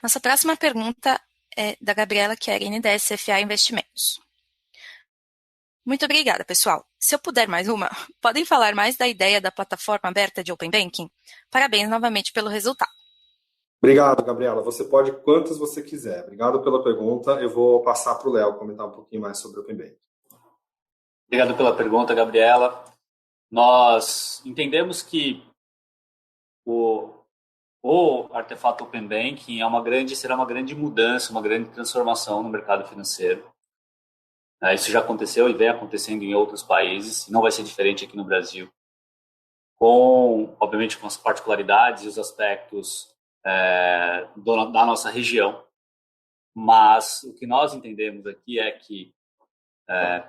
Nossa próxima pergunta é da Gabriela Chiarini, da SFA Investimentos. Muito obrigada, pessoal. Se eu puder mais uma, podem falar mais da ideia da plataforma aberta de Open Banking? Parabéns novamente pelo resultado. Obrigado, Gabriela. Você pode quantas você quiser. Obrigado pela pergunta. Eu vou passar para o Léo comentar um pouquinho mais sobre o Open Banking. Obrigado pela pergunta, Gabriela. Nós entendemos que o artefato Open Banking será uma grande mudança, uma grande transformação no mercado financeiro. Isso já aconteceu e vem acontecendo em outros países, e não vai ser diferente aqui no Brasil. Obviamente, com as particularidades e os aspectos da nossa região. Mas o que nós entendemos aqui é que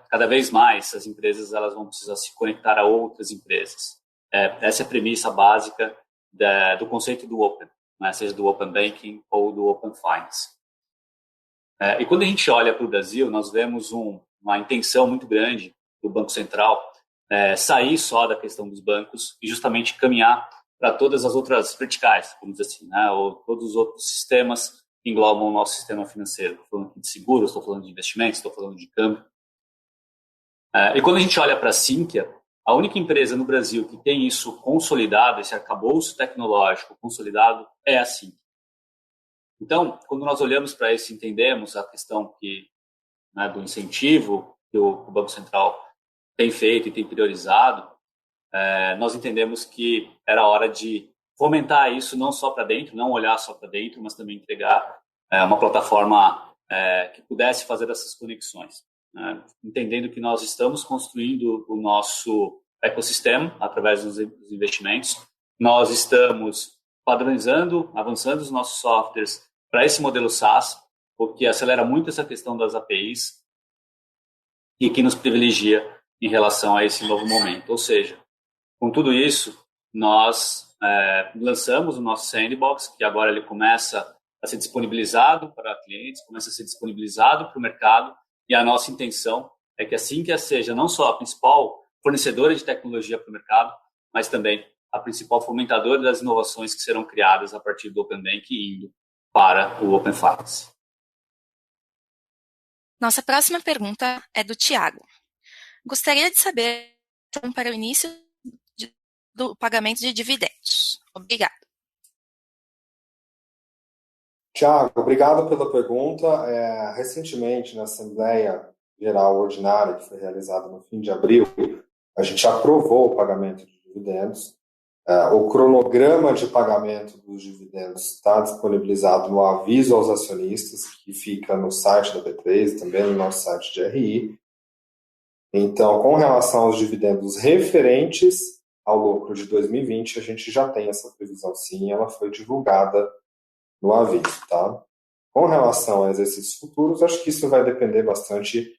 cada vez mais as empresas elas vão precisar se conectar a outras empresas. Essa é a premissa básica do conceito do Open, né? Seja do Open Banking ou do Open Finance. E quando a gente olha para o Brasil, nós vemos uma intenção muito grande do Banco Central sair só da questão dos bancos e justamente caminhar para todas as outras verticais, vamos dizer assim, né? Ou todos os outros sistemas que englobam o nosso sistema financeiro. Estou falando aqui de seguros, estou falando de investimentos, estou falando de câmbio. E quando a gente olha para a Sinqia, a única empresa no Brasil que tem isso consolidado, esse arcabouço tecnológico consolidado, é a Sinqia. Então, quando nós olhamos para isso e entendemos a questão do incentivo que o Banco Central tem feito e tem priorizado, nós entendemos que era hora de fomentar isso não só para dentro, não olhar só para dentro, mas também entregar uma plataforma que pudesse fazer essas conexões. Entendendo que nós estamos construindo o nosso ecossistema através dos investimentos, nós estamos padronizando, avançando os nossos softwares para esse modelo SaaS, o que acelera muito essa questão das APIs e que nos privilegia em relação a esse novo momento. Ou seja, com tudo isso, nós lançamos o nosso Sandbox, que agora ele começa a ser disponibilizado para clientes, começa a ser disponibilizado para o mercado, e a nossa intenção é que a Sinqia seja não só a principal fornecedora de tecnologia para o mercado, mas também a principal fomentadora das inovações que serão criadas a partir do Open Bank e indo para o Open Finance. Nossa próxima pergunta é do Tiago. Gostaria de saber para o início do pagamento de dividendos. Obrigado. Tiago, obrigado pela pergunta. Recentemente, na Assembleia Geral Ordinária, que foi realizada no fim de abril, a gente aprovou o pagamento de dividendos. O cronograma de pagamento dos dividendos está disponibilizado no aviso aos acionistas, que fica no site da B3 e também no nosso site de RI. Então, com relação aos dividendos referentes ao lucro de 2020, a gente já tem essa previsão sim, ela foi divulgada no aviso, tá? Com relação a exercícios futuros, acho que isso vai depender bastante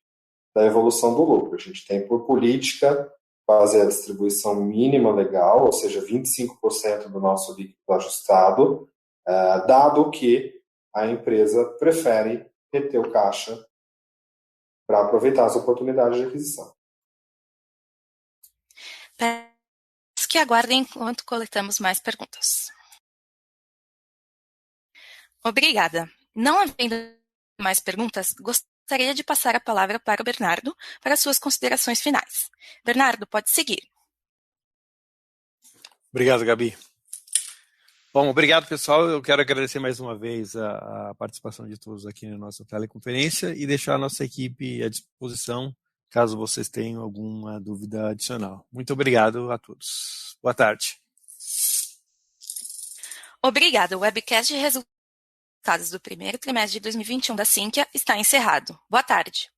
da evolução do lucro. A gente tem por política fazer a distribuição mínima legal, ou seja, 25% do nosso líquido ajustado, dado que a empresa prefere reter o caixa para aproveitar as oportunidades de aquisição. Peço que aguardem enquanto coletamos mais perguntas. Obrigada. Não havendo mais perguntas, gostaria de passar a palavra para o Bernardo para suas considerações finais. Bernardo, pode seguir. Obrigado, Gabi. Bom, obrigado, pessoal. Eu quero agradecer mais uma vez a participação de todos aqui na nossa teleconferência e deixar a nossa equipe à disposição caso vocês tenham alguma dúvida adicional. Muito obrigado a todos. Boa tarde. Obrigada. O webcast de resultados do primeiro trimestre de 2021 da Sinqia está encerrado. Boa tarde.